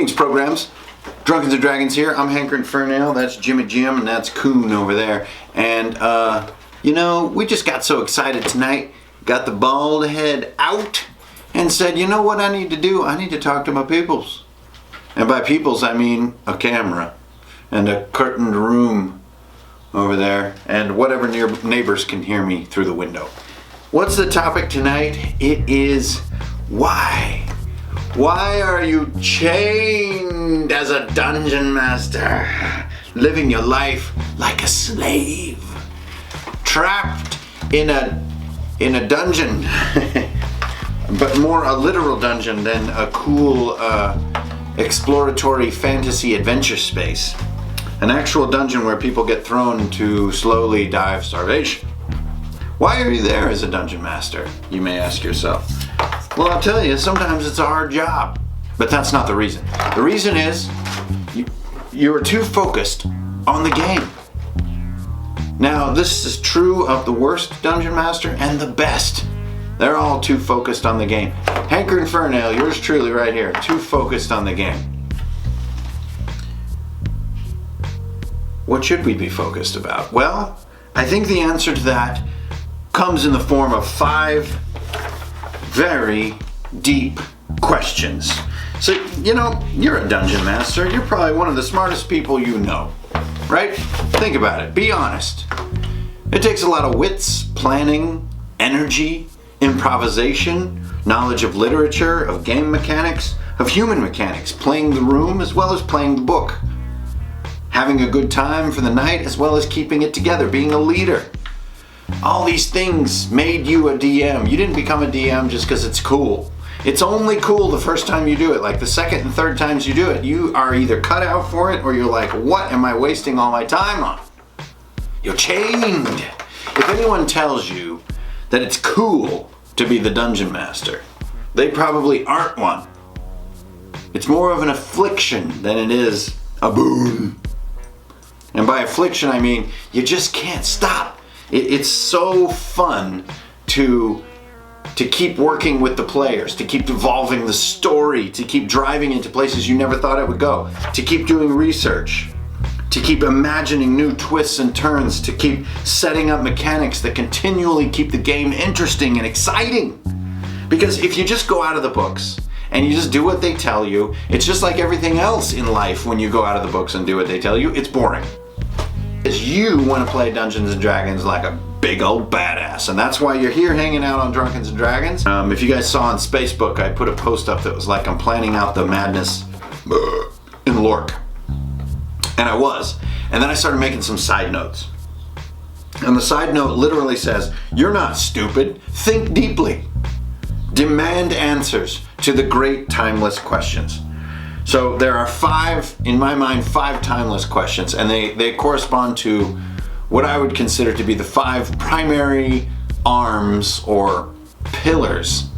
Greetings, programs. Drunken and Dragons here. I'm Hankerin, that's Jimmy Jim, and that's Coon over there. And, we just got so excited tonight, got the bald head out, and said, you know what I need to do? I need to talk to my peoples. And by peoples, I mean a camera, and a curtained room over there, and whatever neighbors can hear me through the window. What's the topic tonight? It is why. Why are you chained as a dungeon master, living your life like a slave, trapped in a dungeon, but more a literal dungeon than a cool exploratory fantasy adventure space, an actual dungeon where people get thrown to slowly die of starvation? Why are you there as a dungeon master, you may ask yourself? Well, I'll tell you, sometimes it's a hard job, but that's not the reason. The reason is you are too focused on the game. Now, this is true of the worst dungeon master and the best. They're all too focused on the game. Hankerin, yours truly right here, too focused on the game. What should we be focused about? Well, I think the answer to that comes in the form of 5 very deep questions. So, you're a dungeon master. You're probably one of the smartest people you know, right? Think about it. Be honest. It takes a lot of wits, planning, energy, improvisation, knowledge of literature, of game mechanics, of human mechanics, playing the room as well as playing the book, having a good time for the night as well as keeping it together, being a leader. All these things made you a DM. You didn't become a DM just because it's cool. It's only cool the first time you do it. Like the second and third times you do it, you are either cut out for it or you're like, what am I wasting all my time on? You're chained. If anyone tells you that it's cool to be the dungeon master, they probably aren't one. It's more of an affliction than it is a boon. And by affliction, I mean you just can't stop. It's so fun to keep working with the players, to keep evolving the story, to keep driving into places you never thought it would go, to keep doing research, to keep imagining new twists and turns, to keep setting up mechanics that continually keep the game interesting and exciting. Because if you just go out of the books and you just do what they tell you, it's just like everything else in life when you go out of the books and do what they tell you, it's boring. Is you want to play Dungeons and Dragons like a big old badass, and that's why you're here hanging out on Drunken and Dragons. If you guys saw on Spacebook, I put a post up that was like, I'm planning out the madness in Lork, and I was, and then I started making some side notes, and the side note literally says, you're not stupid, think deeply, demand answers to the great timeless questions. So there are 5, in my mind, 5 timeless questions, and they correspond to what I would consider to be the 5 primary arms or pillars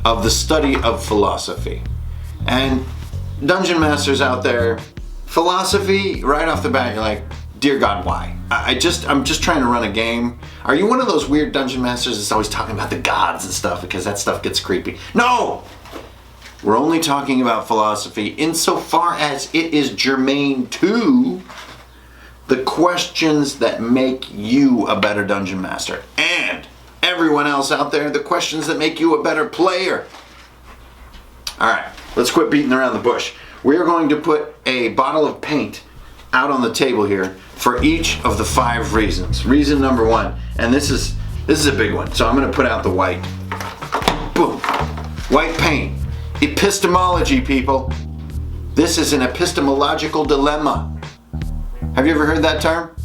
of the study of philosophy. And dungeon masters out there, philosophy, right off the bat, you're like, dear God, why? I'm just trying to run a game. Are you one of those weird dungeon masters that's always talking about the gods and stuff because that stuff gets creepy? No! We're only talking about philosophy insofar as it is germane to the questions that make you a better dungeon master. And everyone else out there, the questions that make you a better player. Alright, let's quit beating around the bush. We are going to put a bottle of paint out on the table here for each of the 5 reasons. Reason number 1, and this is a big one, so I'm going to put out the white. Boom. White paint. Epistemology, people. This is an epistemological dilemma. Have you ever heard that term?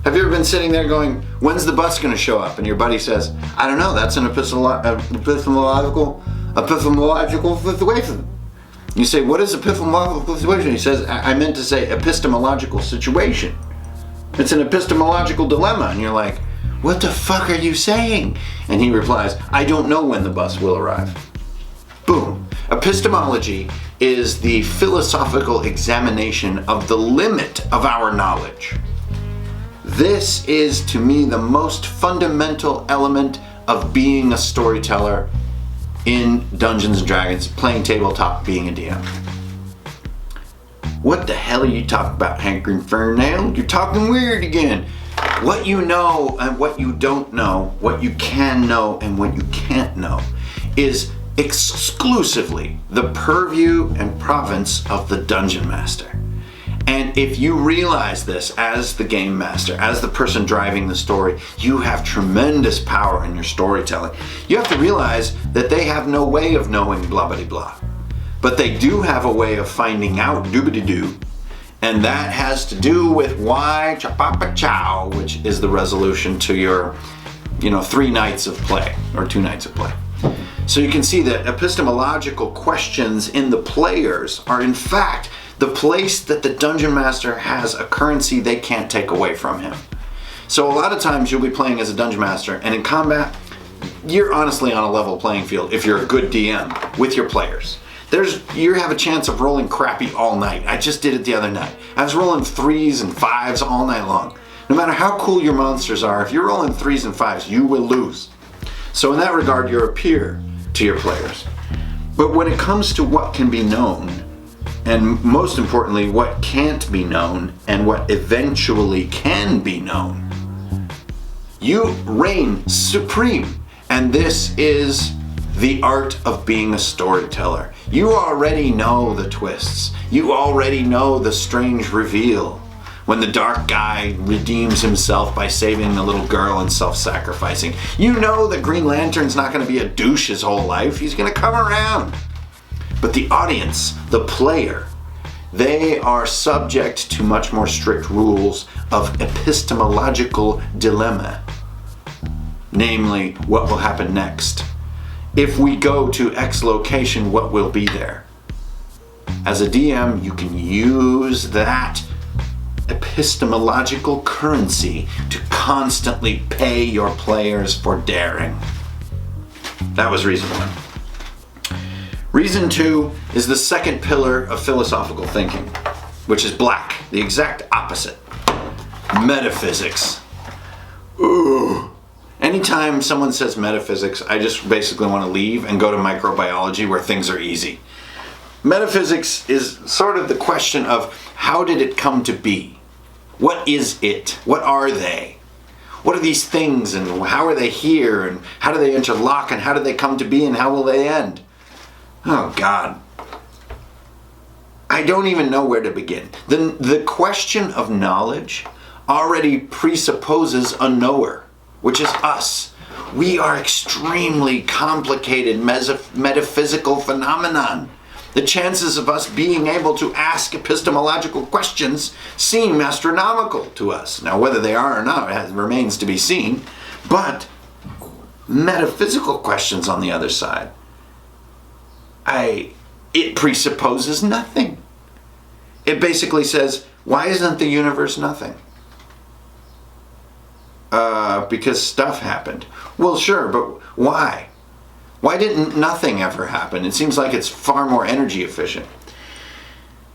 Have you ever been sitting there going, when's the bus going to show up? And your buddy says, I don't know, that's an epistemological situation. You say, what is epistemological situation? He says, I meant to say epistemological situation. It's an epistemological dilemma. And you're like, what the fuck are you saying? And he replies, I don't know when the bus will arrive. Boom. Epistemology is the philosophical examination of the limit of our knowledge. This is, to me, the most fundamental element of being a storyteller in Dungeons and Dragons, playing tabletop, being a DM. What the hell are you talking about, Hankerin? You're talking weird again. What you know and what you don't know, what you can know and what you can't know, is exclusively the purview and province of the dungeon master. And if you realize this as the game master, as the person driving the story, you have tremendous power in your storytelling. You have to realize that they have no way of knowing blah blah blah. But they do have a way of finding out doobity-doo. And that has to do with why cha-pa-pa chow, which is the resolution to your, 3 nights of play, or 2 nights of play. So you can see that epistemological questions in the players are in fact the place that the dungeon master has a currency they can't take away from him. So a lot of times you'll be playing as a dungeon master, and in combat, you're honestly on a level playing field if you're a good DM with your players. You have a chance of rolling crappy all night. I just did it the other night. I was rolling 3s and 5s all night long. No matter how cool your monsters are, if you're rolling 3s and 5s, you will lose. So in that regard, you're a peer to your players. But when it comes to what can be known, and most importantly, what can't be known, and what eventually can be known, you reign supreme. And this is the art of being a storyteller. You already know the twists. You already know the strange reveal. When the dark guy redeems himself by saving the little girl and self-sacrificing. You know that Green Lantern's not going to be a douche his whole life. He's going to come around. But the audience, the player, they are subject to much more strict rules of epistemological dilemma. Namely, what will happen next? If we go to X location, what will be there? As a DM, you can use that epistemological currency to constantly pay your players for daring. That was reason 1. Reason 2 is the second pillar of philosophical thinking, which is black, the exact opposite. Metaphysics. Ooh. Anytime someone says metaphysics, I just basically want to leave and go to microbiology where things are easy. Metaphysics is sort of the question of how did it come to be? What is it? What are they? What are these things and how are they here and how do they interlock and how do they come to be and how will they end? Oh God. I don't even know where to begin. The question of knowledge already presupposes a knower, which is us. We are extremely complicated metaphysical phenomenon. The chances of us being able to ask epistemological questions seem astronomical to us. Now, whether they are or not remains to be seen. But metaphysical questions on the other side, it presupposes nothing. It basically says, why isn't the universe nothing? Because stuff happened. Well, sure, but why? Why didn't nothing ever happen? It seems like it's far more energy efficient.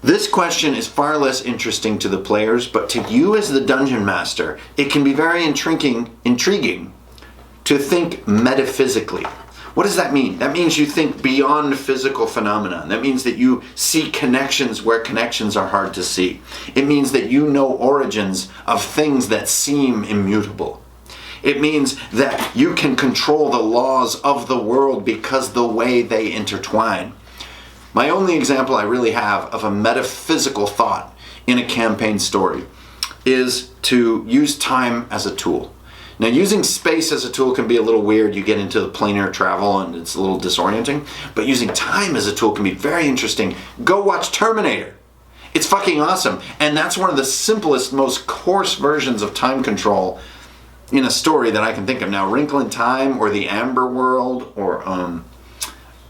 This question is far less interesting to the players, but to you as the dungeon master, it can be very intriguing to think metaphysically. What does that mean? That means you think beyond physical phenomena. That means that you see connections where connections are hard to see. It means that you know origins of things that seem immutable. It means that you can control the laws of the world because the way they intertwine. My only example I really have of a metaphysical thought in a campaign story is to use time as a tool. Now, using space as a tool can be a little weird. You get into the planar travel and it's a little disorienting. But using time as a tool can be very interesting. Go watch Terminator. It's fucking awesome. And that's one of the simplest, most coarse versions of time control in a story that I can think of. Now, Wrinkle in Time or The Amber World or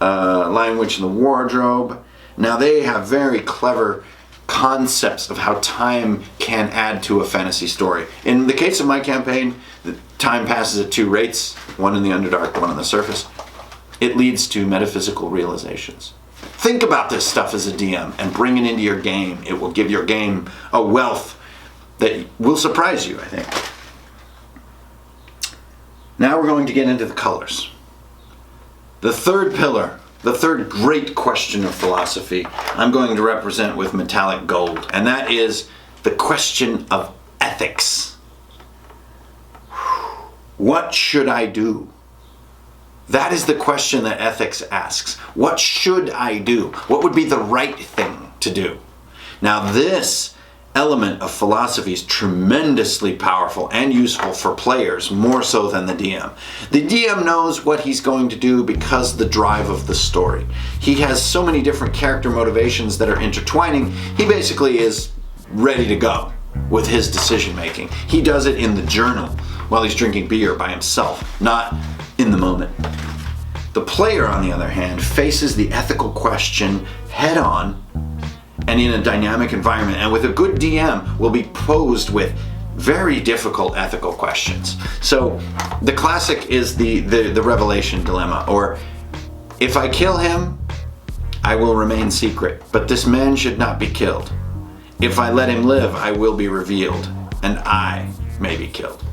Lion, Witch, and the Wardrobe. Now, they have very clever concepts of how time can add to a fantasy story. In the case of my campaign, the time passes at 2 rates, one in the Underdark, one on the surface. It leads to metaphysical realizations. Think about this stuff as a DM and bring it into your game. It will give your game a wealth that will surprise you, I think. Now we're going to get into the colors. The third pillar The third great question of philosophy I'm going to represent with metallic gold, and that is the question of ethics. What should I do? That is the question that ethics asks. What should I do? What would be the right thing to do? Now, this element of philosophy is tremendously powerful and useful for players, more so than the DM. The DM knows what he's going to do because the drive of the story. He has so many different character motivations that are intertwining, he basically is ready to go with his decision making. He does it in the journal while he's drinking beer by himself, not in the moment. The player, on the other hand, faces the ethical question head on and in a dynamic environment, and with a good DM will be posed with very difficult ethical questions. So the classic is the revelation dilemma, or if I kill him, I will remain secret, but this man should not be killed. If I let him live, I will be revealed, and I may be killed.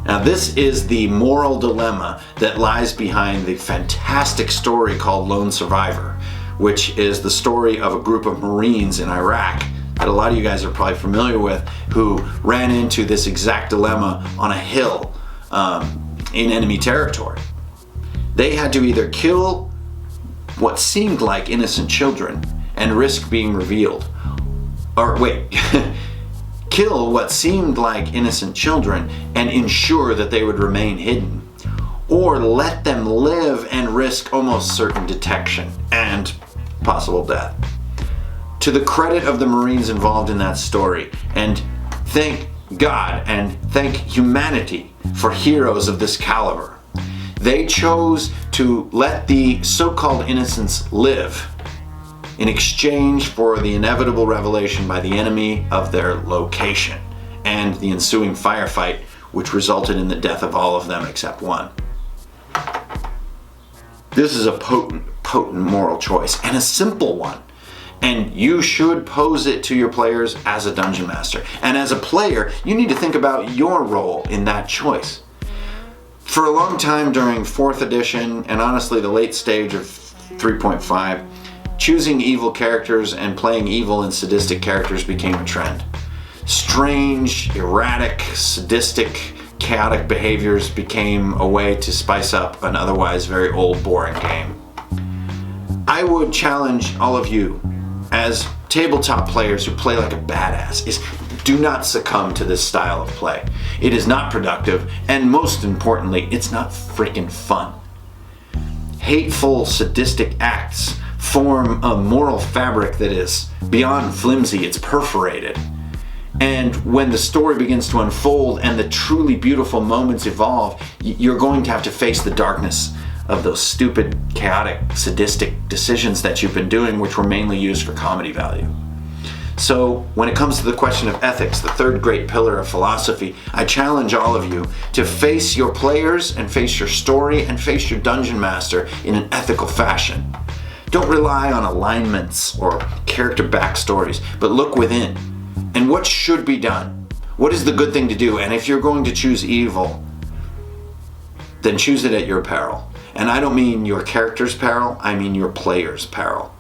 Now this is the moral dilemma that lies behind the fantastic story called Lone Survivor, which is the story of a group of Marines in Iraq that a lot of you guys are probably familiar with, who ran into this exact dilemma on a hill in enemy territory. They had to either kill what seemed like innocent children and risk being revealed, or kill what seemed like innocent children and ensure that they would remain hidden, or let them live and risk almost certain detection and possible death. To the credit of the Marines involved in that story, and thank God and thank humanity for heroes of this caliber, they chose to let the so-called innocents live in exchange for the inevitable revelation by the enemy of their location and the ensuing firefight, which resulted in the death of all of them except one. This is a potent moral choice, and a simple one. And you should pose it to your players as a dungeon master. And as a player, you need to think about your role in that choice. For a long time during 4th edition, and honestly the late stage of 3.5, choosing evil characters and playing evil and sadistic characters became a trend. Strange, erratic, sadistic, chaotic behaviors became a way to spice up an otherwise very old, boring game. I would challenge all of you as tabletop players who play like a badass is do not succumb to this style of play. It is not productive, and most importantly, it's not freaking fun. Hateful, sadistic acts form a moral fabric that is beyond flimsy, it's perforated. And when the story begins to unfold and the truly beautiful moments evolve, you're going to have to face the darkness of those stupid, chaotic, sadistic decisions that you've been doing, which were mainly used for comedy value. So when it comes to the question of ethics, the third great pillar of philosophy, I challenge all of you to face your players and face your story and face your dungeon master in an ethical fashion. Don't rely on alignments or character backstories, but look within. And what should be done? What is the good thing to do? And if you're going to choose evil, then choose it at your peril. And I don't mean your character's peril, I mean your player's peril.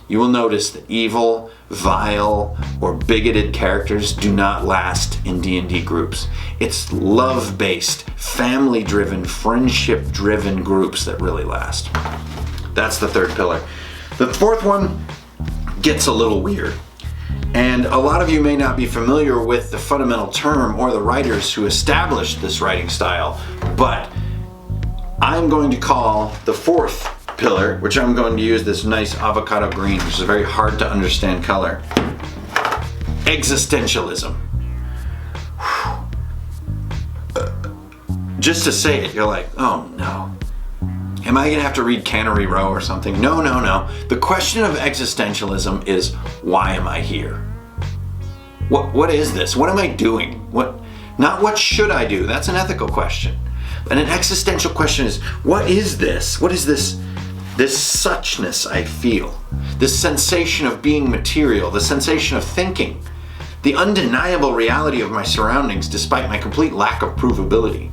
You will notice that evil, vile, or bigoted characters do not last in D&D groups. It's love-based, family-driven, friendship-driven groups that really last. That's the third pillar. The fourth one gets a little weird. And a lot of you may not be familiar with the fundamental term or the writers who established this writing style, but I'm going to call the fourth pillar, which I'm going to use this nice avocado green, which is a very hard to understand color, existentialism. Just to say it, you're like, oh no. Am I going to have to read Cannery Row or something? No. The question of existentialism is, why am I here? What is this? What am I doing? Not what should I do? That's an ethical question. And an existential question is, what is this? What is this suchness I feel? This sensation of being material, the sensation of thinking, the undeniable reality of my surroundings despite my complete lack of provability.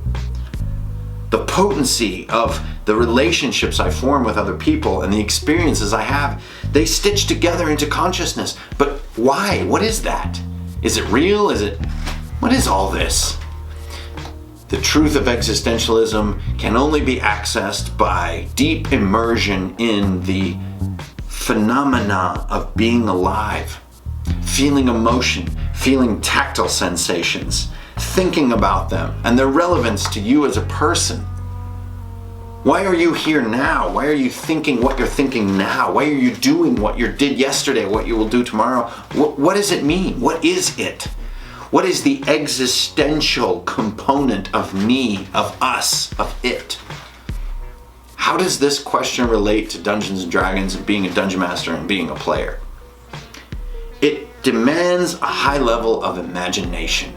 the potency of the relationships I form with other people and the experiences I have, they stitch together into consciousness. But why? What is that? Is it real? What is all this? The truth of existentialism can only be accessed by deep immersion in the phenomena of being alive, feeling emotion, feeling tactile sensations, thinking about them and their relevance to you as a person. Why are you here now? Why are you thinking what you're thinking now? Why are you doing what you did yesterday, what you will do tomorrow? What does it mean? What is it? What is the existential component of me, of us, of it? How does this question relate to Dungeons and Dragons and being a dungeon master and being a player? It demands a high level of imagination.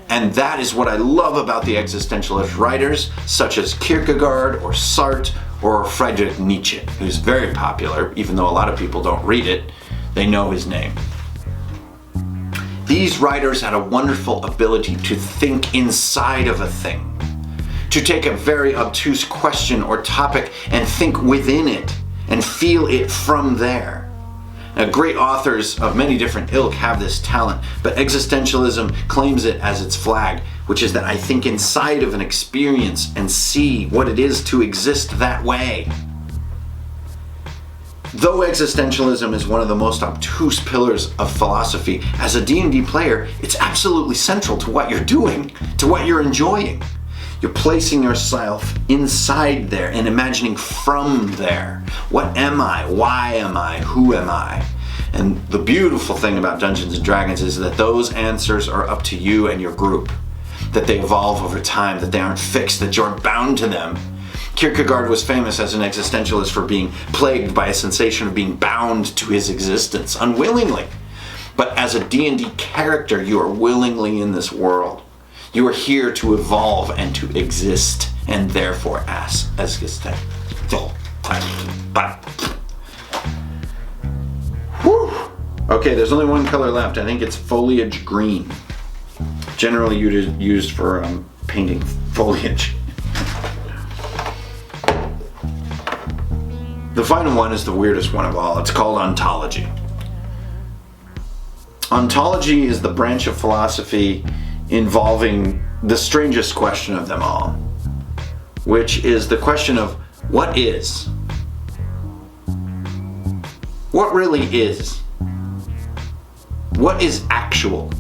And that is what I love about the existentialist writers, such as Kierkegaard or Sartre or Friedrich Nietzsche, who's very popular, even though a lot of people don't read it, they know his name. These writers had a wonderful ability to think inside of a thing, to take a very obtuse question or topic and think within it and feel it from there. Now, great authors of many different ilk have this talent, but existentialism claims it as its flag, which is that I think inside of an experience and see what it is to exist that way. Though existentialism is one of the most obtuse pillars of philosophy, as a D&D player, it's absolutely central to what you're doing, to what you're enjoying. You're placing yourself inside there and imagining from there. What am I? Why am I? Who am I? And the beautiful thing about Dungeons and Dragons is that those answers are up to you and your group, that they evolve over time, that they aren't fixed, that you're bound to them. Kierkegaard was famous as an existentialist for being plagued by a sensation of being bound to his existence, unwillingly. But as a D&D character, you are willingly in this world. You are here to evolve and to exist, and therefore as existential. Okay, there's only one color left. I think it's foliage green. Generally used for painting foliage. The final one is the weirdest one of all. It's called ontology. Ontology is the branch of philosophy involving the strangest question of them all, which is the question of what is? What really is? What is actual?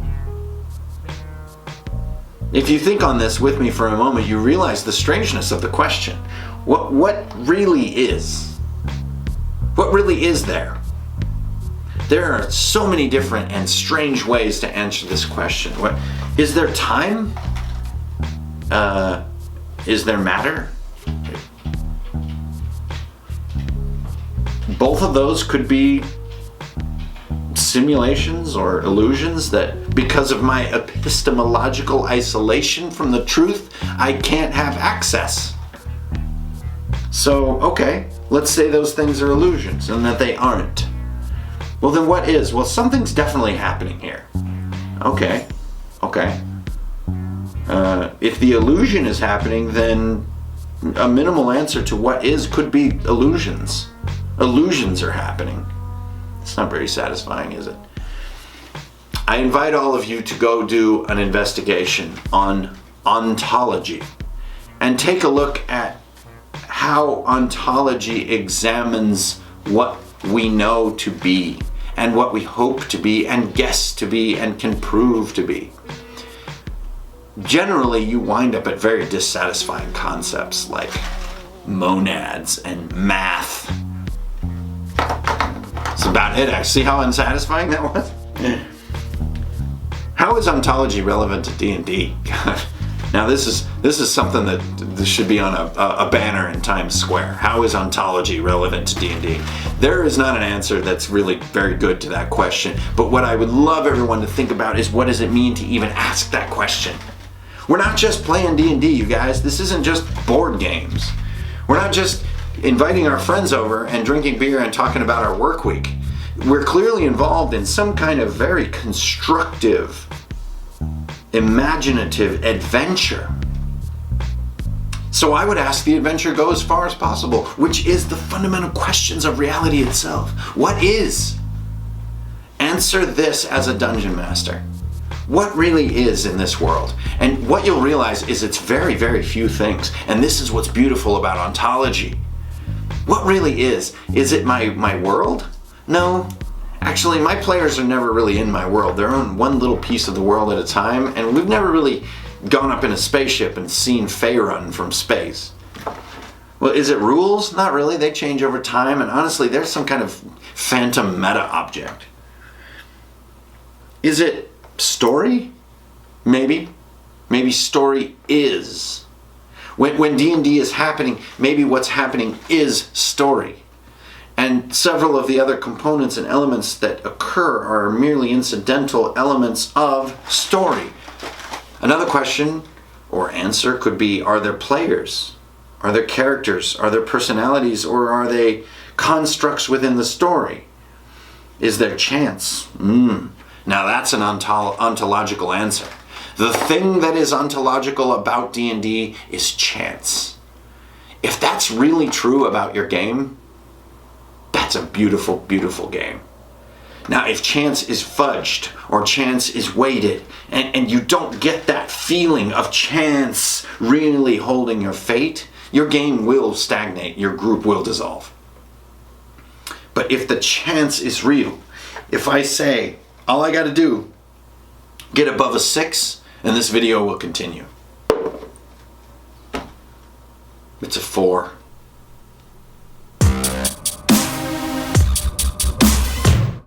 If you think on this with me for a moment, you realize the strangeness of the question. What really is? What really is there? There are so many different and strange ways to answer this question. Is there time? Is there matter? Both of those could be simulations or illusions that, because of my epistemological isolation from the truth, I can't have access. So, okay, let's say those things are illusions and that they aren't. Well, then what is? Well, something's definitely happening here. Okay. If the illusion is happening, then a minimal answer to what is could be illusions. Illusions are happening. It's not very satisfying, is it? I invite all of you to go do an investigation on ontology and take a look at how ontology examines what we know to be and what we hope to be and guess to be and can prove to be. Generally, you wind up at very dissatisfying concepts like monads and math. That's about it. See how unsatisfying that was? How is ontology relevant to D&D? Now this is something that should be on a banner in Times Square. How is ontology relevant to D&D? There is not an answer that's really very good to that question, but what I would love everyone to think about is, what does it mean to even ask that question? We're not just playing D&D, you guys. This isn't just board games. We're not just inviting our friends over and drinking beer and talking about our work week. We're clearly involved in some kind of very constructive, imaginative adventure. So I would ask the adventure go as far as possible, which is the fundamental questions of reality itself. What is? Answer this as a dungeon master. What really is in this world? And what you'll realize is it's very, very few things. And this is what's beautiful about ontology. What really is? Is it my world? No. Actually, my players are never really in my world. They're on one little piece of the world at a time, and we've never really gone up in a spaceship and seen Faerun from space. Well, is it rules? Not really. They change over time, and honestly, there's some kind of phantom meta object. Is it story? Maybe. Maybe story is. When D&D is happening, maybe what's happening is story. And several of the other components and elements that occur are merely incidental elements of story. Another question or answer could be, are there players? Are there characters? Are there personalities? Or are they constructs within the story? Is there chance? Now that's an ontological answer. The thing that is ontological about D&D is chance. If that's really true about your game, that's a beautiful, beautiful game. Now, if chance is fudged or chance is weighted and you don't get that feeling of chance really holding your fate, your game will stagnate, your group will dissolve. But if the chance is real, if I say, all I gotta do, get above a 6, and this video will continue. It's a 4.